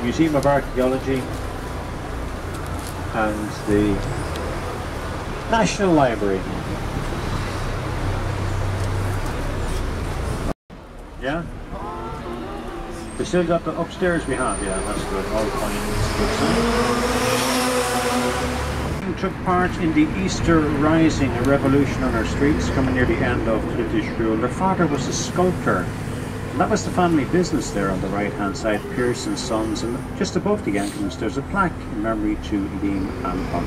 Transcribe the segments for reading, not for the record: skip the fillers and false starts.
Museum of Archaeology and the National Library. Yeah? We still got the upstairs we have, yeah, that's good. All fine. Took part in the Easter Rising, a revolution on our streets coming near the end of British rule. Their father was a sculptor, and that was the family business there on the right hand side, Pierce and Sons, and just above the entrance there's a plaque in memory to Liam and Pop.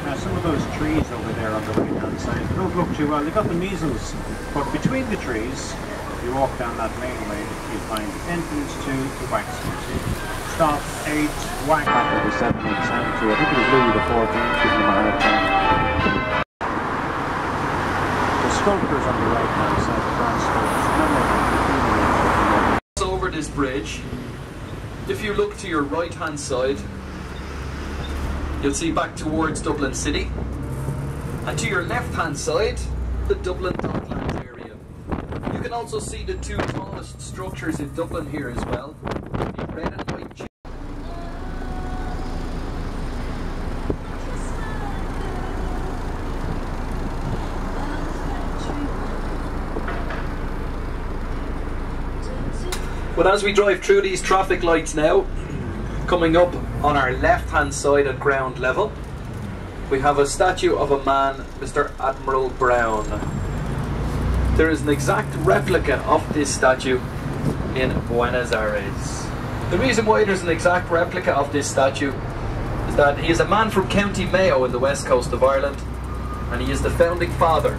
Now some of those trees over there on the right hand side don't look too well, they got the measles, but between the trees, if you walk down that main way, you find the entrance to the wax museum. Stop 8 whack back over 7 cents to I think it was Louis XIV giving them a hard time. The sculptures on the right hand side, the bronze sculptures. Over this bridge, if you look to your right hand side, you'll see back towards Dublin City, and to your left hand side, the Dublin Docklands area. You can also see the two tallest structures in Dublin here as well, the red and white. But as we drive through these traffic lights now, coming up on our left hand side at ground level, we have a statue of a man, Mr. Admiral Brown. There is an exact replica of this statue in Buenos Aires. The reason why there's an exact replica of this statue is that he is a man from County Mayo in the west coast of Ireland, and he is the founding father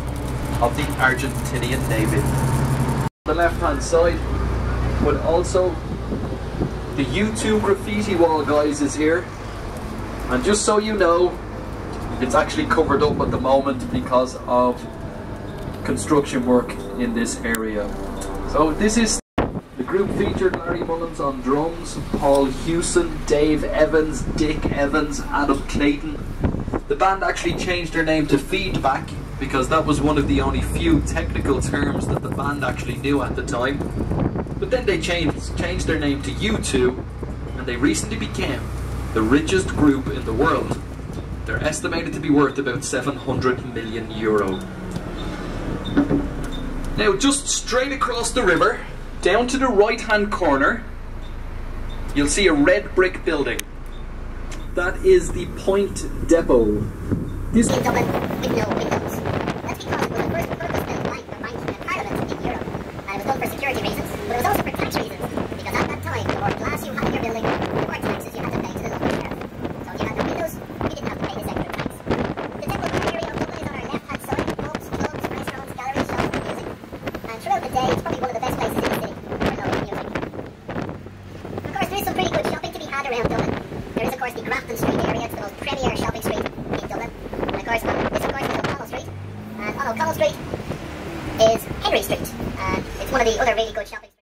of the Argentinian Navy. On the left hand side, but also the U2 graffiti wall, guys, is here, and just so you know, it's actually covered up at the moment because of construction work in this area. So this is the group featured Larry Mullins on drums, Paul Hewson, Dave Evans, Dick Evans, Adam Clayton. The band actually changed their name to Feedback because that was one of the only few technical terms that the band actually knew at the time. But then they changed their name to U2, and they recently became the richest group in the world. They're estimated to be worth about €700 million. Now just straight across the river, down to the right hand corner, you'll see a red brick building. That is the Point Depot. This in Dublin with no windows. That's because it was the first purpose-built line for banking and parliament in Europe. And it was done for security reasons, but it was also for tax reasons. Because at that time, the more glass you had in your building, the more taxes you had to pay to the local sheriff. So if you had no windows, you didn't have to pay this extra tax. The Depot area of Dublin is on our left-hand side. Pubs, clubs, restaurants, galleries, shops and music. And throughout the day, it's probably one of the best places in the city for local music. Of course, there is some pretty good shopping to be had around Dublin. There is, of course, the Grafton Street area. It's the most premier shopping street in Dublin. And of course, this, of course, is O'Connell Street. And on O'Connell Street is Henry Street. And it's one of the other really good shopping